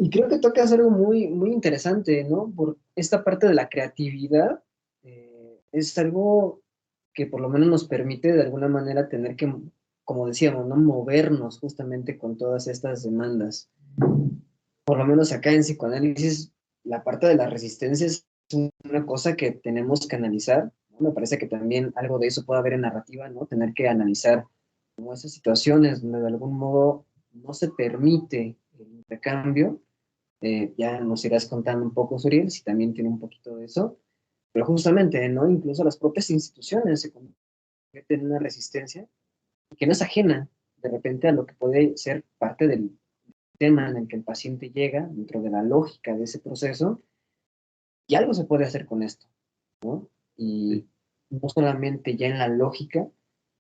Y creo que tocas algo muy, muy interesante, ¿no? Por esta parte de la creatividad, es algo que por lo menos nos permite de alguna manera tener que, como decíamos, ¿no? Movernos justamente con todas estas demandas. Por lo menos acá en psicoanálisis, la parte de la resistencia es una cosa que tenemos que analizar, ¿no? Me parece que también algo de eso puede haber en narrativa, ¿no? Tener que analizar como esas situaciones donde de algún modo no se permite el intercambio. Ya nos irás contando un poco, Suriel, si también tiene un poquito de eso, pero justamente, ¿no? Incluso las propias instituciones se convierten en una resistencia que no es ajena de repente a lo que puede ser parte del tema en el que el paciente llega, dentro de la lógica de ese proceso, y algo se puede hacer con esto, ¿no? Y no solamente ya en la lógica,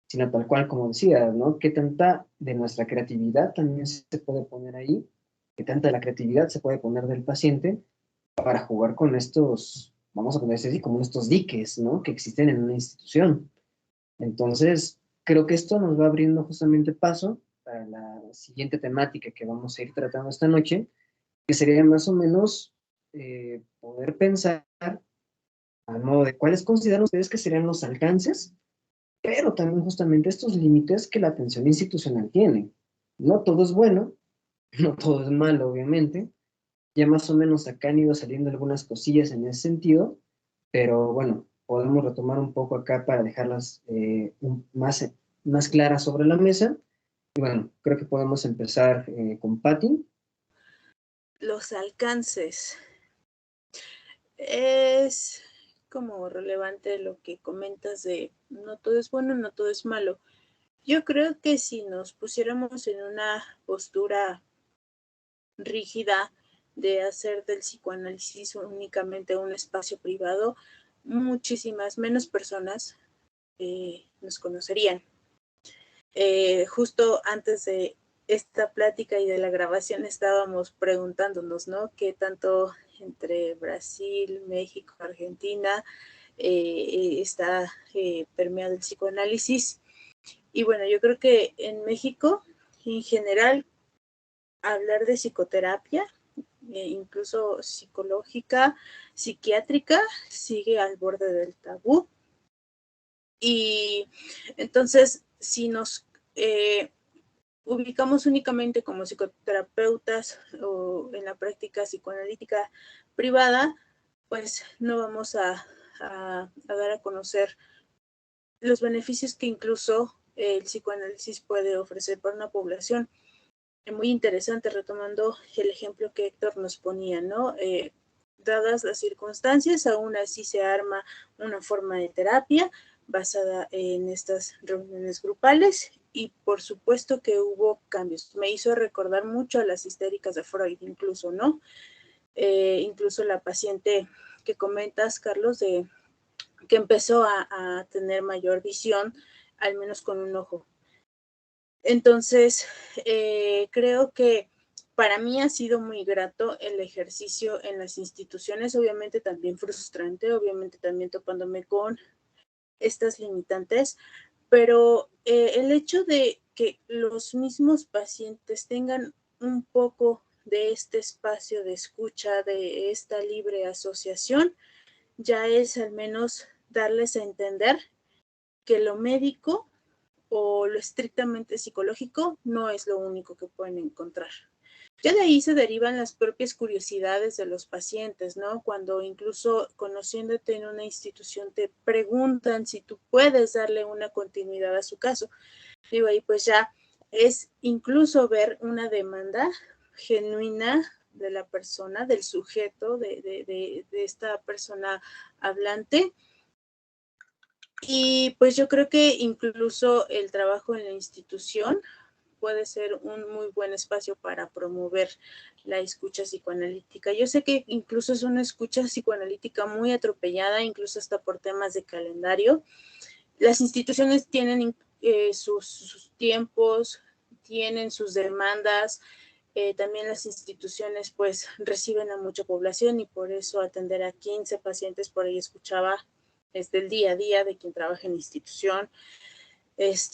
sino tal cual como decía, ¿no? ¿Qué tanta de nuestra creatividad también se puede poner ahí? ¿Qué tanta de la creatividad se puede poner del paciente para jugar con estos, vamos a ponerse así, como estos diques, ¿no? Que existen en una institución? Entonces, creo que esto nos va abriendo justamente paso para la siguiente temática que vamos a ir tratando esta noche, que sería más o menos poder pensar al modo de cuáles consideran ustedes que serían los alcances, pero también justamente estos límites que la atención institucional tiene. No todo es bueno, no todo es malo, obviamente. Ya más o menos acá han ido saliendo algunas cosillas en ese sentido, pero bueno, podemos retomar un poco acá para dejarlas más claras sobre la mesa. Y bueno, creo que podemos empezar con Patty. Los alcances. Es como relevante lo que comentas de no todo es bueno, no todo es malo. Yo creo que si nos pusiéramos en una postura rígida de hacer del psicoanálisis únicamente un espacio privado, muchísimas menos personas nos conocerían. Justo antes de esta plática y de la grabación estábamos preguntándonos, ¿no? ¿Qué tanto entre Brasil, México, Argentina está permeado el psicoanálisis? Y bueno, yo creo que en México, en general, hablar de psicoterapia, incluso psicológica, psiquiátrica, sigue al borde del tabú. Y entonces, si nos ubicamos únicamente como psicoterapeutas o en la práctica psicoanalítica privada, pues no vamos a dar a conocer los beneficios que incluso el psicoanálisis puede ofrecer para una población. Muy interesante, retomando el ejemplo que Héctor nos ponía, ¿no? Dadas las circunstancias, aún así se arma una forma de terapia basada en estas reuniones grupales y por supuesto que hubo cambios. Me hizo recordar mucho a las histéricas de Freud, incluso, ¿no? Incluso la paciente que comentas, Carlos, de que empezó a tener mayor visión, al menos con un ojo. Entonces, creo que para mí ha sido muy grato el ejercicio en las instituciones, obviamente también frustrante, obviamente también topándome con estas limitantes, pero el hecho de que los mismos pacientes tengan un poco de este espacio de escucha, de esta libre asociación, ya es al menos darles a entender que lo médico o lo estrictamente psicológico no es lo único que pueden encontrar. Ya de ahí se derivan las propias curiosidades de los pacientes, ¿no? Cuando incluso conociéndote en una institución te preguntan si tú puedes darle una continuidad a su caso. Digo, ahí pues ya es incluso ver una demanda genuina de la persona, del sujeto, de esta persona hablante. Y pues yo creo que incluso el trabajo en la institución puede ser un muy buen espacio para promover la escucha psicoanalítica. Yo sé que incluso es una escucha psicoanalítica muy atropellada, incluso hasta por temas de calendario. Las instituciones tienen sus tiempos, tienen sus demandas. También las instituciones pues reciben a mucha población y por eso atender a 15 pacientes por ahí escuchaba es del día a día de quien trabaja en la institución.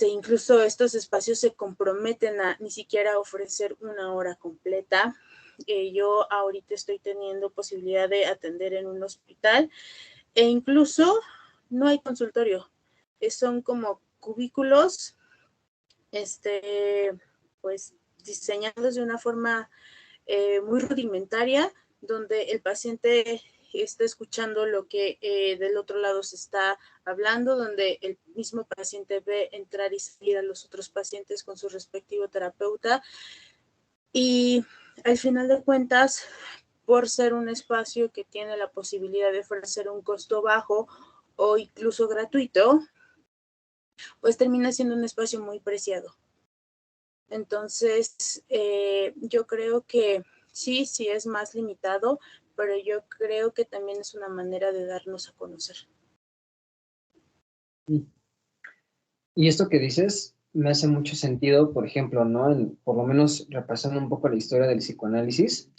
Incluso estos espacios se comprometen a ni siquiera ofrecer una hora completa. yo ahorita estoy teniendo posibilidad de atender en un hospital e incluso no hay consultorio. Son como cubículos, pues diseñados de una forma muy rudimentaria, donde el paciente está escuchando lo que del otro lado se está hablando, donde el mismo paciente ve entrar y salir a los otros pacientes con su respectivo terapeuta. Y al final de cuentas, por ser un espacio que tiene la posibilidad de ofrecer un costo bajo o incluso gratuito, pues termina siendo un espacio muy preciado. Entonces, yo creo que sí es más limitado, pero yo creo que también es una manera de darnos a conocer. Y esto que dices me hace mucho sentido, por ejemplo, ¿no? Por lo menos repasando un poco la historia del psicoanálisis,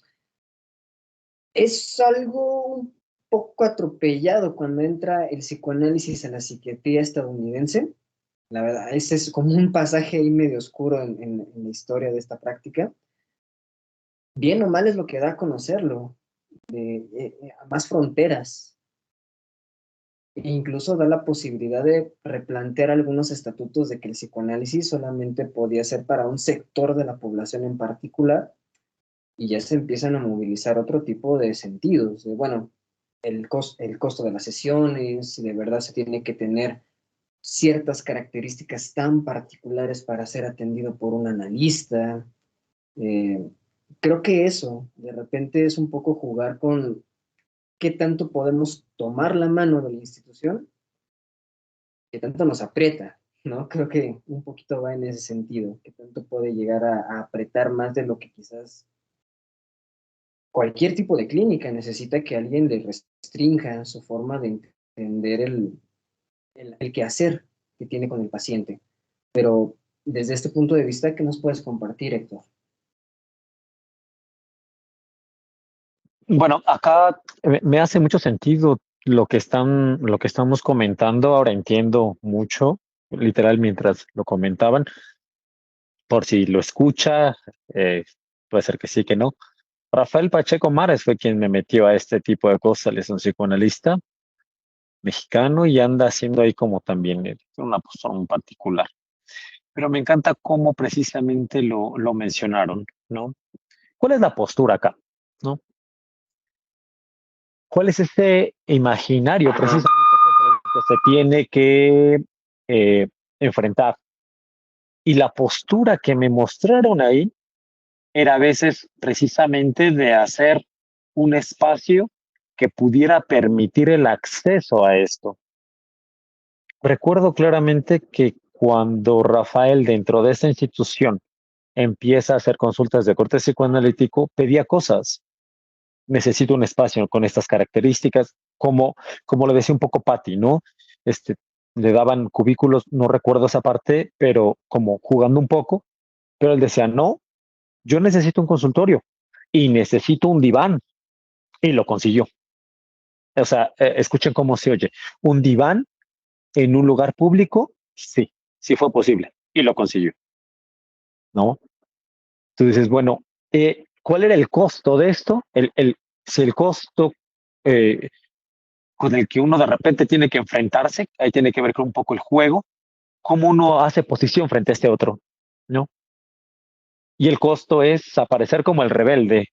es algo un poco atropellado cuando entra el psicoanálisis a la psiquiatría estadounidense. La verdad, ese es como un pasaje ahí medio oscuro en la historia de esta práctica. Bien o mal es lo que da a conocerlo, a más fronteras. E incluso da la posibilidad de replantear algunos estatutos de que el psicoanálisis solamente podía ser para un sector de la población en particular, y ya se empiezan a movilizar otro tipo de sentidos, de, bueno, el costo de las sesiones, si de verdad se tiene que tener ciertas características tan particulares para ser atendido por un analista. Eh, Creo que eso, de repente, es un poco jugar con qué tanto podemos tomar la mano de la institución, qué tanto nos aprieta, ¿no? Creo que un poquito va en ese sentido, qué tanto puede llegar a apretar más de lo que quizás cualquier tipo de clínica necesita, que alguien le restrinja su forma de entender el quehacer que tiene con el paciente. Pero desde este punto de vista, ¿qué nos puedes compartir, Héctor? Bueno, acá me hace mucho sentido lo que estamos comentando. Ahora entiendo mucho, literal, mientras lo comentaban. Por si lo escucha, puede ser que sí, que no. Rafael Pacheco Mares fue quien me metió a este tipo de cosas. Él es un psicoanalista mexicano y anda haciendo ahí como también una postura muy particular. Pero me encanta cómo precisamente lo mencionaron, ¿no? ¿Cuál es la postura acá? ¿No? ¿Cuál es ese imaginario precisamente que se tiene que enfrentar? Y la postura que me mostraron ahí era a veces precisamente de hacer un espacio que pudiera permitir el acceso a esto. Recuerdo claramente que cuando Rafael, dentro de esta institución, empieza a hacer consultas de corte psicoanalítico, pedía cosas. Necesito un espacio con estas características, como le decía un poco Patti, ¿no? Le daban cubículos, no recuerdo esa parte, pero como jugando un poco, pero él decía, no, yo necesito un consultorio y necesito un diván, y lo consiguió. O sea, escuchen cómo se oye. Un diván en un lugar público, sí, sí fue posible, y lo consiguió, ¿no? Tú dices, bueno, ¿cuál era el costo de esto? Si el costo eh, con el que uno de repente tiene que enfrentarse, ahí tiene que ver con un poco el juego, cómo uno hace posición frente a este otro, ¿no? Y el costo es aparecer como el rebelde,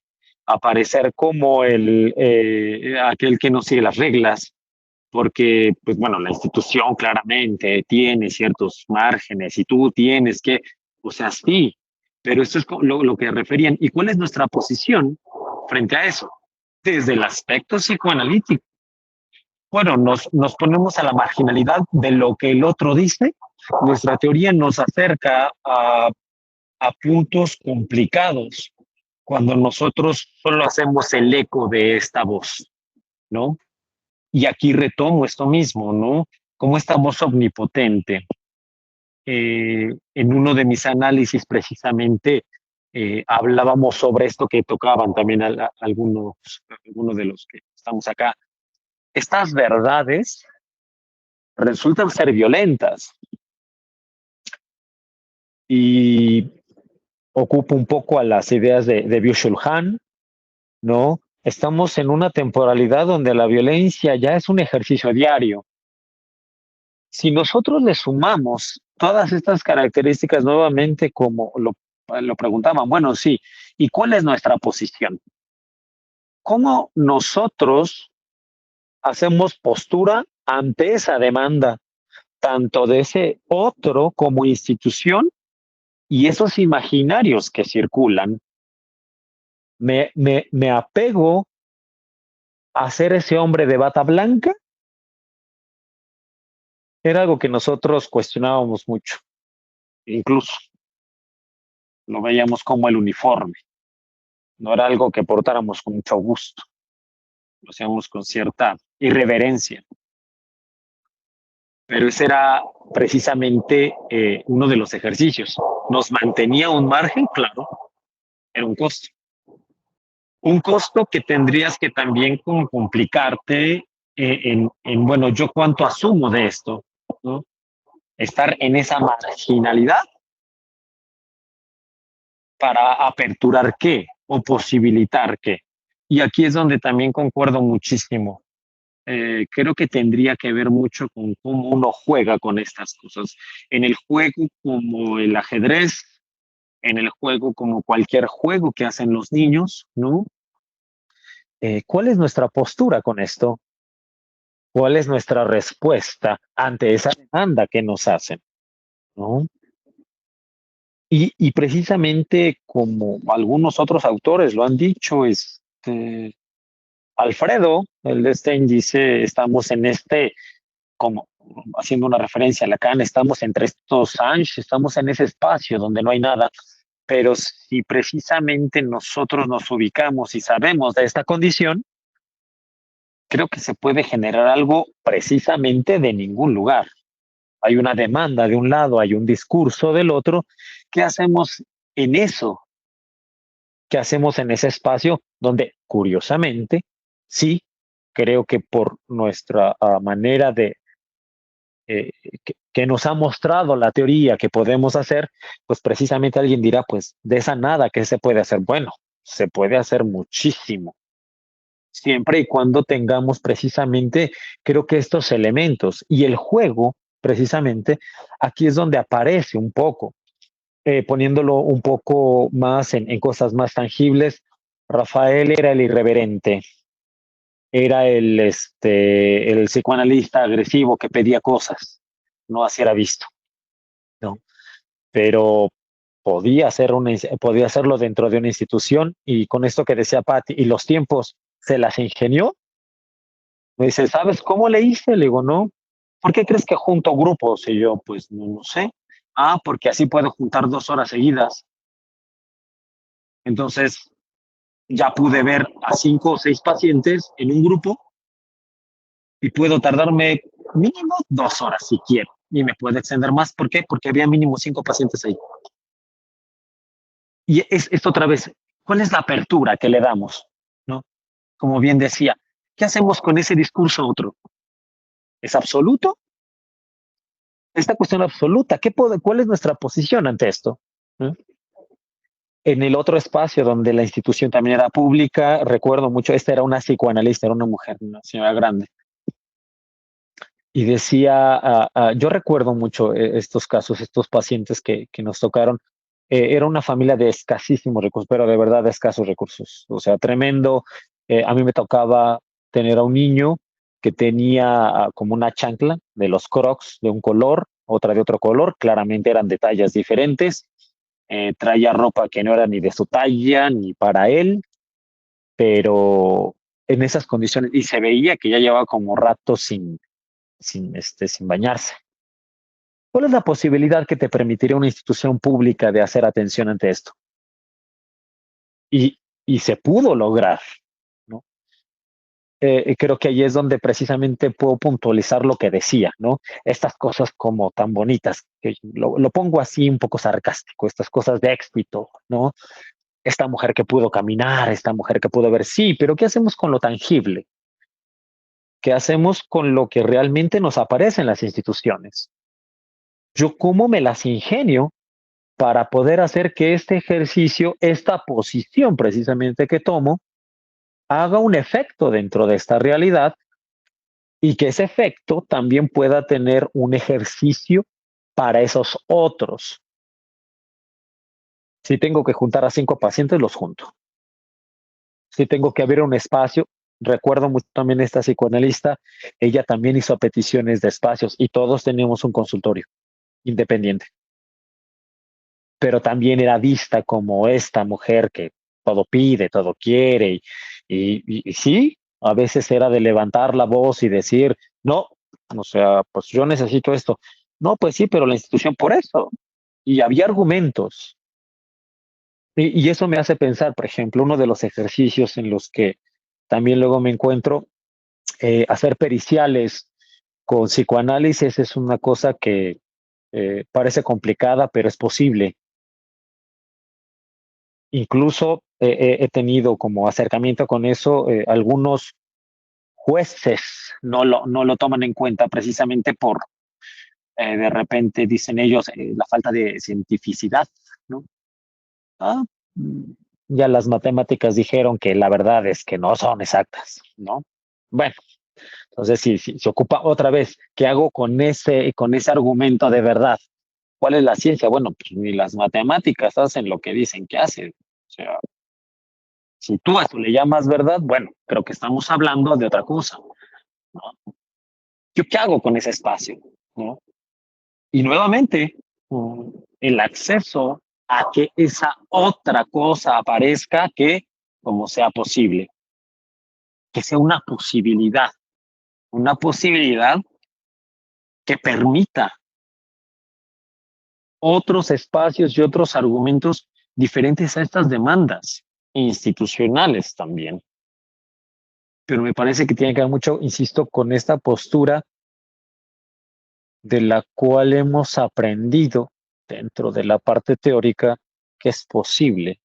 aparecer como aquel que no sigue las reglas, porque, pues bueno, la institución claramente tiene ciertos márgenes y tú tienes que, o sea, sí, pero esto es lo que referían. ¿Y cuál es nuestra posición frente a eso? Desde el aspecto psicoanalítico. Bueno, nos ponemos a la marginalidad de lo que el otro dice. Nuestra teoría nos acerca a puntos complicados cuando nosotros solo hacemos el eco de esta voz, ¿no? Y aquí retomo esto mismo, ¿no? Como esta voz omnipotente. En uno de mis análisis precisamente hablábamos sobre esto que tocaban también algunos de los que estamos acá. Estas verdades resultan ser violentas y ocupo un poco a las ideas de Byung-Chul Han, ¿no? Estamos en una temporalidad donde la violencia ya es un ejercicio diario. Si nosotros le sumamos todas estas características nuevamente, como lo preguntaban, bueno, sí, ¿y cuál es nuestra posición? ¿Cómo nosotros hacemos postura ante esa demanda, tanto de ese otro como institución y esos imaginarios que circulan? Me apego a ser ese hombre de bata blanca. Era algo que nosotros cuestionábamos mucho, incluso lo veíamos como el uniforme, no era algo que portáramos con mucho gusto, lo hacíamos con cierta irreverencia, pero ese era precisamente uno de los ejercicios. Nos mantenía un margen, claro, era un costo que tendrías que también como complicarte bueno, yo cuánto asumo de esto, ¿no? Estar en esa marginalidad para aperturar qué o posibilitar qué. Y aquí es donde también concuerdo muchísimo. Creo que tendría que ver mucho con cómo uno juega con estas cosas. En el juego como el ajedrez, en el juego como cualquier juego que hacen los niños, ¿no? ¿Cuál es nuestra postura con esto? ¿Cuál es nuestra respuesta ante esa demanda que nos hacen? ¿No? Y precisamente como algunos otros autores lo han dicho, Alfredo, el de Stein dice, estamos en como haciendo una referencia a Lacan, estamos entre estos anges, estamos en ese espacio donde no hay nada, pero si precisamente nosotros nos ubicamos y sabemos de esta condición, creo que se puede generar algo precisamente de ningún lugar. Hay una demanda de un lado, hay un discurso del otro. ¿Qué hacemos en eso? ¿Qué hacemos en ese espacio donde, curiosamente, sí, creo que por nuestra manera eh, que nos ha mostrado la teoría que podemos hacer, pues precisamente alguien dirá, pues de esa nada, ¿qué se puede hacer? Bueno, se puede hacer muchísimo, siempre y cuando tengamos precisamente, creo que estos elementos y el juego, precisamente, aquí es donde aparece un poco, poniéndolo un poco más en cosas más tangibles. Rafael era el irreverente, era el psicoanalista agresivo que pedía cosas, no así era visto, ¿no? Pero podía hacerlo dentro de una institución y con esto que decía Patti, y los tiempos se las ingenió. Me dice, ¿sabes cómo le hice? Le digo, no. ¿Por qué crees que junto grupos? Y yo, pues no sé. Ah, porque así puedo juntar 2 horas seguidas. Entonces, ya pude ver a 5 o 6 pacientes en un grupo y puedo tardarme mínimo 2 horas si quiero. Y me puedo extender más. ¿Por qué? Porque había mínimo 5 pacientes ahí. Y es otra vez, ¿cuál es la apertura que le damos? ¿No? Como bien decía, ¿qué hacemos con ese discurso otro? ¿Es absoluto? Esta cuestión absoluta, ¿cuál es nuestra posición ante esto? ¿no? En el otro espacio donde la institución también era pública, recuerdo mucho, esta era una psicoanalista, era una mujer, una señora grande, y decía, yo recuerdo mucho estos casos, estos pacientes que nos tocaron, era una familia de escasísimos recursos, pero de verdad de escasos recursos, o sea, tremendo. A mí me tocaba tener a un niño que tenía como una chancla de los Crocs de un color, otra de otro color, claramente eran de tallas diferentes, traía ropa que no era ni de su talla ni para él, pero en esas condiciones, y se veía que ya llevaba como rato sin bañarse. ¿Cuál es la posibilidad que te permitiría una institución pública de hacer atención ante esto? Y se pudo lograr, ¿no? Creo que ahí es donde precisamente puedo puntualizar lo que decía, ¿no? Estas cosas como tan bonitas, que lo pongo así un poco sarcástico, estas cosas de éxito, ¿no? Esta mujer que pudo caminar, esta mujer que pudo ver, sí, pero ¿qué hacemos con lo tangible? ¿Qué hacemos con lo que realmente nos aparece en las instituciones? Yo cómo me las ingenio para poder hacer que este ejercicio, esta posición precisamente que tomo, haga un efecto dentro de esta realidad y que ese efecto también pueda tener un ejercicio para esos otros. Si tengo que juntar a 5 pacientes, los junto. Si tengo que abrir un espacio, recuerdo mucho también esta psicoanalista, ella también hizo peticiones de espacios y todos teníamos un consultorio independiente, pero también era vista como esta mujer que todo pide, todo quiere y sí, a veces era de levantar la voz y decir, no, o sea, pues yo necesito esto. No, pues sí, pero la institución por eso. Y había argumentos. Y eso me hace pensar, por ejemplo, uno de los ejercicios en los que también luego me encuentro, hacer periciales con psicoanálisis es una cosa que parece complicada, pero es posible. Incluso he tenido como acercamiento con eso, algunos jueces no lo toman en cuenta precisamente por, de repente dicen ellos, la falta de cientificidad, ¿no? Ah, mm, ya las matemáticas dijeron que la verdad es que no son exactas, ¿no? Bueno, entonces si se ocupa otra vez, ¿qué hago con ese argumento de verdad? ¿Cuál es la ciencia? Bueno, pues ni las matemáticas hacen lo que dicen que hacen. O sea, si tú a eso le llamas verdad, bueno, creo que estamos hablando de otra cosa, ¿no? ¿Yo qué hago con ese espacio? ¿No? Y nuevamente, el acceso a que esa otra cosa aparezca que, como sea posible, que sea una posibilidad que permita otros espacios y otros argumentos diferentes a estas demandas institucionales también. Pero me parece que tiene que ver mucho, insisto, con esta postura de la cual hemos aprendido dentro de la parte teórica que es posible.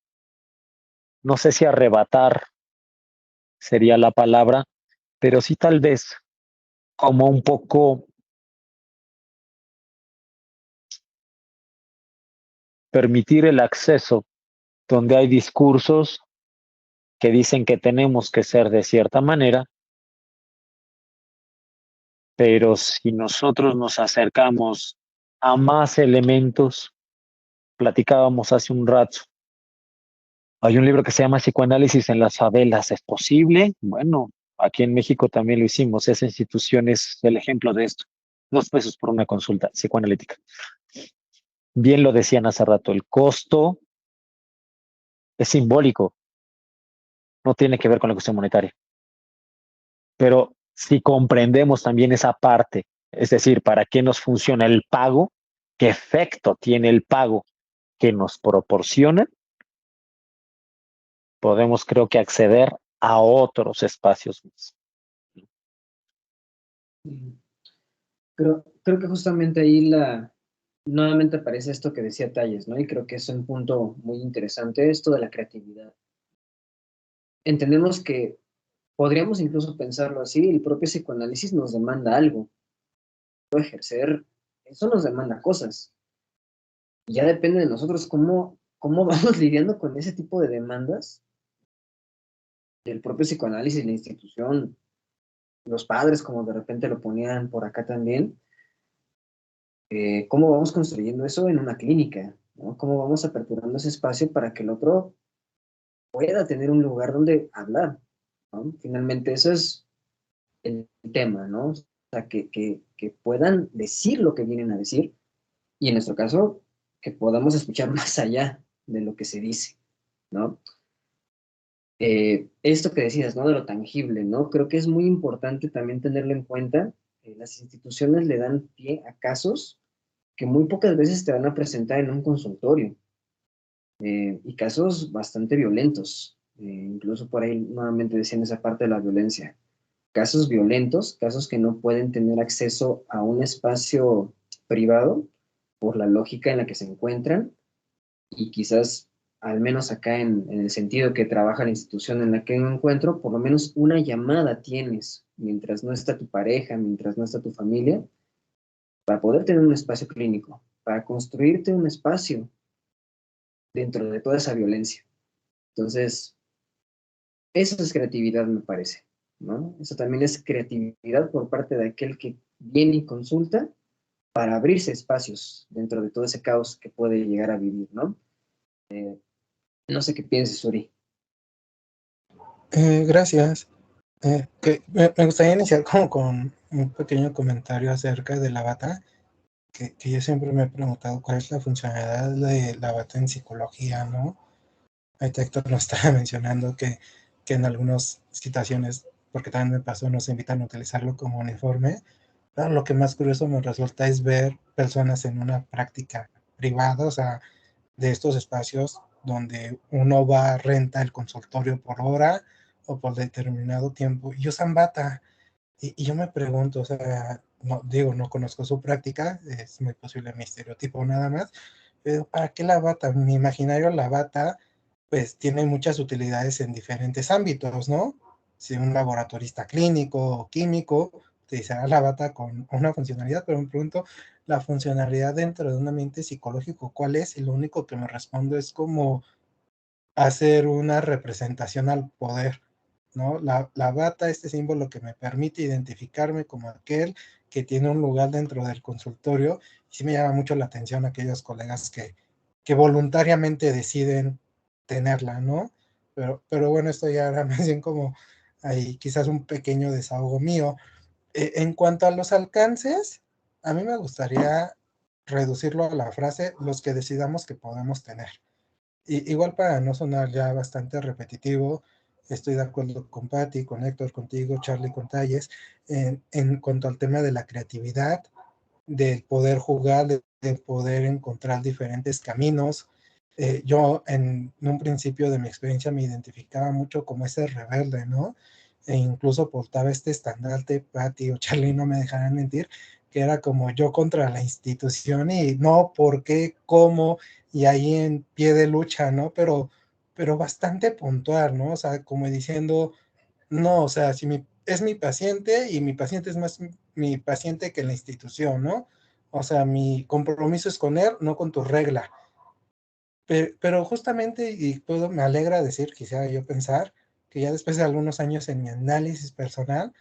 No sé si arrebatar sería la palabra, pero sí tal vez como un poco permitir el acceso donde hay discursos que dicen que tenemos que ser de cierta manera, pero si nosotros nos acercamos a más elementos, platicábamos hace un rato, hay un libro que se llama Psicoanálisis en las favelas, ¿es posible? Bueno, aquí en México también lo hicimos, esa institución es el ejemplo de esto. 2 pesos por una consulta psicoanalítica. Bien lo decían hace rato, el costo es simbólico, no tiene que ver con la cuestión monetaria. Pero si comprendemos también esa parte, es decir, para qué nos funciona el pago, qué efecto tiene el pago que nos proporciona, podemos creo que acceder a otros espacios más. Creo que justamente ahí nuevamente aparece esto que decía Talles, ¿no? Y creo que es un punto muy interesante, esto de la creatividad. Entendemos que podríamos incluso pensarlo así, el propio psicoanálisis nos demanda algo, ejercer, eso nos demanda cosas. Y ya depende de nosotros cómo vamos lidiando con ese tipo de demandas del propio psicoanálisis, la institución, los padres, como de repente lo ponían por acá también, cómo vamos construyendo eso en una clínica, ¿no? Cómo vamos aperturando ese espacio para que el otro pueda tener un lugar donde hablar, ¿no? Finalmente, eso es el tema, ¿no? O sea, que puedan decir lo que vienen a decir y en nuestro caso, que podamos escuchar más allá de lo que se dice, ¿no? Esto que decías, ¿no? De lo tangible, ¿no? Creo que es muy importante también tenerlo en cuenta. Las instituciones le dan pie a casos que muy pocas veces te van a presentar en un consultorio y casos bastante violentos. Incluso por ahí nuevamente decían esa parte de la violencia. Casos violentos, casos que no pueden tener acceso a un espacio privado por la lógica en la que se encuentran y quizás, al menos acá en el sentido que trabaja la institución en la que me encuentro, por lo menos una llamada tienes mientras no está tu pareja, mientras no está tu familia, para poder tener un espacio clínico, para construirte un espacio dentro de toda esa violencia. Entonces, Eso es creatividad, me parece, ¿no? Eso también es creatividad por parte de aquel que viene y consulta para abrirse espacios dentro de todo ese caos que puede llegar a vivir, ¿no? No sé qué pienses, Uri. Gracias. Me gustaría iniciar como con un pequeño comentario acerca de la bata, que yo siempre me he preguntado cuál es la funcionalidad de la bata en psicología, ¿no? Ahorita Héctor nos estaba mencionando que en algunas situaciones, porque también me pasó, nos invitan a utilizarlo como uniforme, pero lo que más curioso me resulta es ver personas en una práctica privada, o sea, de estos espacios donde uno va, renta el consultorio por hora o por determinado tiempo y usan bata. Y yo me pregunto, o sea, no, digo, no conozco su práctica, es muy posible mi estereotipo nada más, pero ¿para qué la bata? En mi imaginario la bata pues tiene muchas utilidades en diferentes ámbitos, ¿no? Si un laboratorista clínico o químico utilizará la bata con una funcionalidad, pero me pregunto la funcionalidad dentro de un ambiente psicológico, ¿cuál es? Y lo único que me respondo es como hacer una representación al poder, ¿no? La bata, este símbolo que me permite identificarme como aquel que tiene un lugar dentro del consultorio, y sí me llama mucho la atención aquellos colegas que voluntariamente deciden tenerla, ¿no? Pero bueno, esto ya era más bien como ahí quizás un pequeño desahogo mío. En cuanto a los alcances, a mí me gustaría reducirlo a la frase, los que decidamos que podemos tener. Igual para no sonar ya bastante repetitivo, estoy de acuerdo con Patti, con Héctor, contigo, Charlie, con Talles, en cuanto al tema de la creatividad, del poder jugar, de poder encontrar diferentes caminos. Yo en un principio de mi experiencia me identificaba mucho como ese rebelde, ¿no? E incluso portaba este estandarte, Patti o Charlie no me dejarán mentir, que era como yo contra la institución y no, ¿por qué? ¿Cómo? Y ahí en pie de lucha, ¿no? Pero bastante puntual, ¿no? O sea, como diciendo, no, o sea, si es mi paciente y mi paciente es más mi paciente que la institución, ¿no? O sea, mi compromiso es con él, no con tu regla. Pero justamente, y me alegra decir, quisiera yo pensar, que ya después de algunos años en mi análisis personal,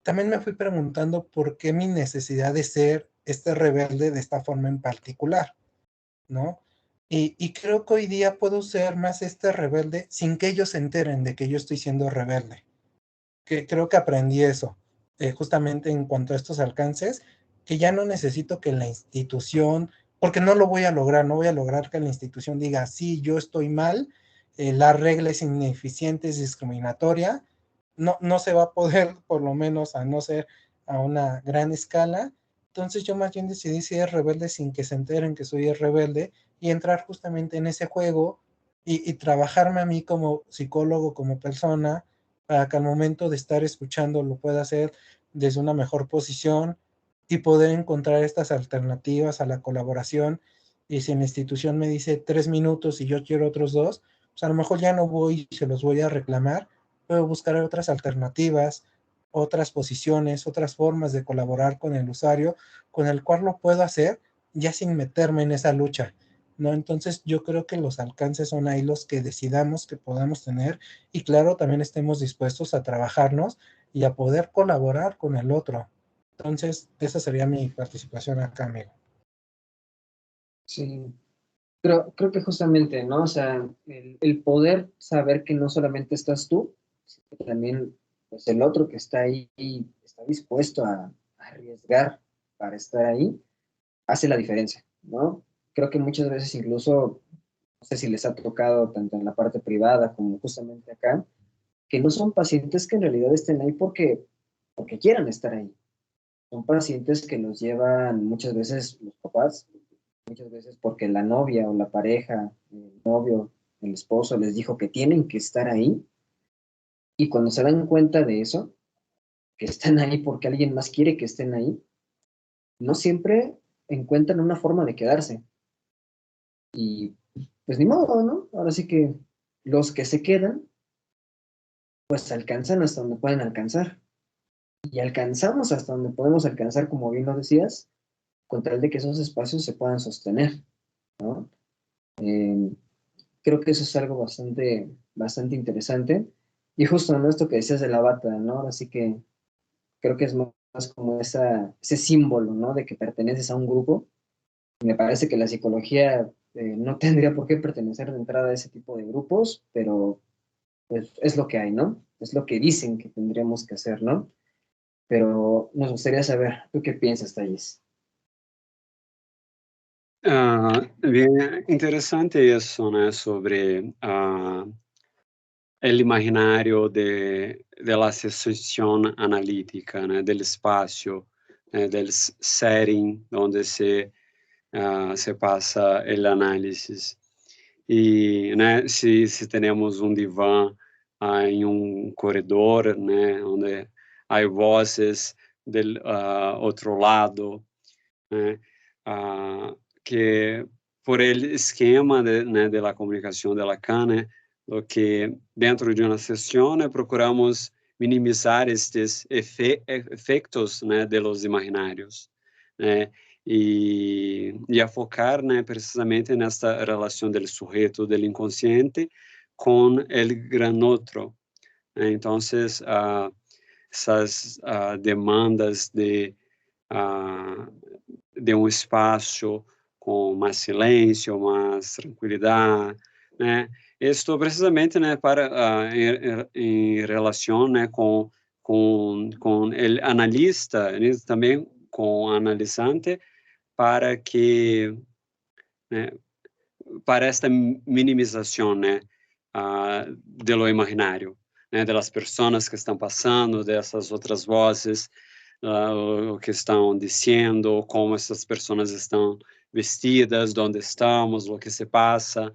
también me fui preguntando por qué mi necesidad de ser este rebelde de esta forma en particular, ¿no? Y creo que hoy día puedo ser más este rebelde sin que ellos se enteren de que yo estoy siendo rebelde. Que creo que aprendí eso, justamente en cuanto a estos alcances, que ya no necesito que la institución, porque no lo voy a lograr, no voy a lograr que la institución diga, sí, yo estoy mal, la regla es ineficiente, es discriminatoria, no se va a poder, por lo menos a no ser a una gran escala. Entonces yo más bien decidí ser rebelde sin que se enteren que soy el rebelde y entrar justamente en ese juego y trabajarme a mí como psicólogo, como persona, para que al momento de estar escuchando lo pueda hacer desde una mejor posición y poder encontrar estas alternativas a la colaboración. Y si la institución me dice 3 minutos y yo quiero otros 2, pues a lo mejor ya no voy y se los voy a reclamar, pero buscaré otras alternativas, otras posiciones, otras formas de colaborar con el usuario, con el cual lo puedo hacer ya sin meterme en esa lucha, ¿no? Entonces yo creo que los alcances son ahí los que decidamos que podamos tener y claro, también estemos dispuestos a trabajarnos y a poder colaborar con el otro. Entonces, esa sería mi participación acá, amigo. Sí, creo que justamente, ¿no? O sea, el poder saber que no solamente estás tú, sino que también pues, el otro que está ahí y está dispuesto a arriesgar para estar ahí, hace la diferencia, ¿no? Creo que muchas veces incluso, no sé si les ha tocado tanto en la parte privada como justamente acá, que no son pacientes que en realidad estén ahí porque quieran estar ahí. Son pacientes que los llevan muchas veces los papás, muchas veces porque la novia o la pareja, el novio, el esposo les dijo que tienen que estar ahí y cuando se dan cuenta de eso, que están ahí porque alguien más quiere que estén ahí, no siempre encuentran una forma de quedarse. Y pues ni modo, ¿no? Ahora sí que los que se quedan, pues alcanzan hasta donde pueden alcanzar. Y alcanzamos hasta donde podemos alcanzar, como bien lo decías, con tal de que esos espacios se puedan sostener, ¿no? Creo que eso es algo bastante interesante. Y justo, ¿no? Esto que decías de la bata, ¿no? Así que creo que es más como ese símbolo, ¿no? De que perteneces a un grupo. Me parece que la psicología no tendría por qué pertenecer de entrada a ese tipo de grupos, pero pues es lo que hay, ¿no? Es lo que dicen que tendríamos que hacer, ¿no? Pero nos gustaría saber, ¿tú qué piensas, Thais? Bien interessante isso, né, sobre el imaginario de la sesión analítica, né, del espacio, del setting donde se passa el análisis. E, né, se temos um divã em um corredor, né, onde há vozes del outro lado, né, que por el esquema né, de la comunicação de Lacan, né, do que dentro de uma sessão né, procuramos minimizar estes efeitos né, de los imaginários, né, e a focar né, precisamente nesta relação do sujeito, do inconsciente, com o gran outro. Né? Então, essas demandas de um espaço com mais silêncio, mais tranquilidade, né? Isto precisamente, né, para em relação, né, com o analista, né, também com o analisante, para que, né, para esta minimização, né, de lo imaginário, né, das pessoas que estão passando, dessas outras vozes, o que estão dizendo, como essas pessoas estão vestidas, onde estamos, o que se passa,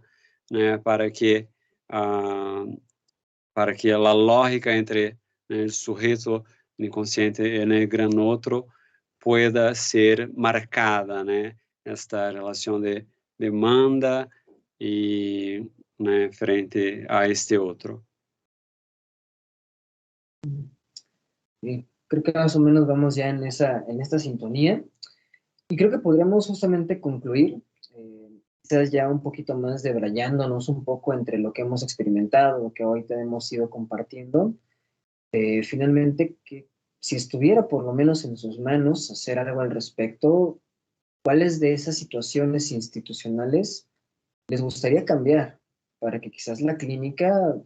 né, para que a lógica entre o sujeito inconsciente e o gran outro pueda ser marcada, né, esta relação de demanda e né, frente a este outro. Sí, creo que más o menos vamos ya en esta sintonía. Y creo que podríamos justamente concluir, quizás ya un poquito más debrayándonos un poco entre lo que hemos experimentado, lo que hoy te hemos ido compartiendo. Finalmente, que si estuviera por lo menos en sus manos hacer algo al respecto, ¿cuáles de esas situaciones institucionales les gustaría cambiar para que quizás la clínica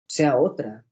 sea otra,